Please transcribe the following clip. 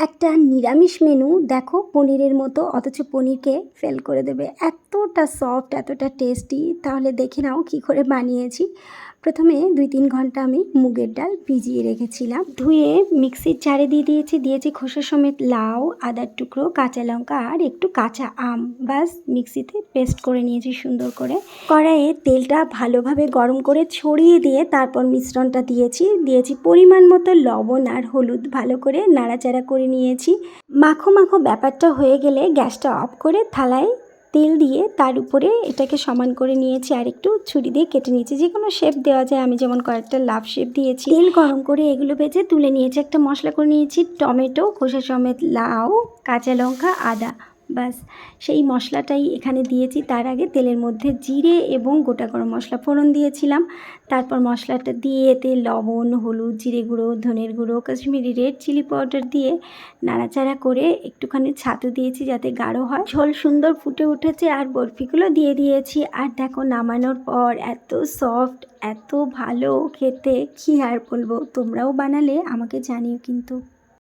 একটা নিরামিষ মেনু দেখো পনিরের মতো, অথচ পনিরকে ফেল করে দেবে, এতটা সফট এতটা টেস্টি। তাহলে দেখে নাও কী করে বানিয়েছি। প্রথমে 2-3 ঘন্টা আমি মুগের ডাল ভিজিয়ে রেখেছিলাম, ধুয়ে মিক্সির জারে দিয়েছি খোসা সমেত লাউ, আদার টুকরো, কাঁচা লঙ্কা আর একটু কাঁচা আম। বাস মিক্সিতে পেস্ট করে নিয়েছি সুন্দর করে। কড়াইয়ে তেলটা ভালোভাবে গরম করে ছড়িয়ে দিয়ে তারপর মিশ্রণটা দিয়েছি পরিমাণ মতো লবণ আর হলুদ, ভালো করে নাড়াচাড়া করে নিয়েছি। মাখো মাখো ব্যাপারটা হয়ে গেলে গ্যাসটা অফ করে থালায় তেল দিয়ে তার উপরে এটাকে সমান করে নিয়েছি আর একটু ছুরি দিয়ে কেটে নিয়েছি। যে কোনো শেপ দেওয়া যায়, আমি যেমন কয়েকটা লাভ শেপ দিয়েছি। তেল গরম করে এগুলো ভেজে তুলে নিয়েছি। একটা মশলা করে নিয়েছি, টমেটো, খোসা সমেত লাউ, কাঁচা লঙ্কা, আদা। বাস সেই মশলাটাই এখানে দিয়েছি। তার আগে তেলের মধ্যে জিরে এবং গোটা গরম মশলা ফোড়ন দিয়েছিলাম। তারপর মশলাটা দিয়ে এতে লবণ, হলুদ, জিরে গুঁড়ো, ধনের গুঁড়ো, কাশ্মীরি রেড চিলি পাউডার দিয়ে নাড়াচাড়া করে একটুখানি ছাতু দিয়েছি যাতে গাঢ় হয়। ঝোল সুন্দর ফুটে উঠেছে আর বরফিগুলো দিয়ে দিয়েছি। আর দেখো নামানোর পর এত সফট, এত ভালো খেতে, কী আর বলবো। তোমরাও বানালে আমাকে জানিও কিন্তু।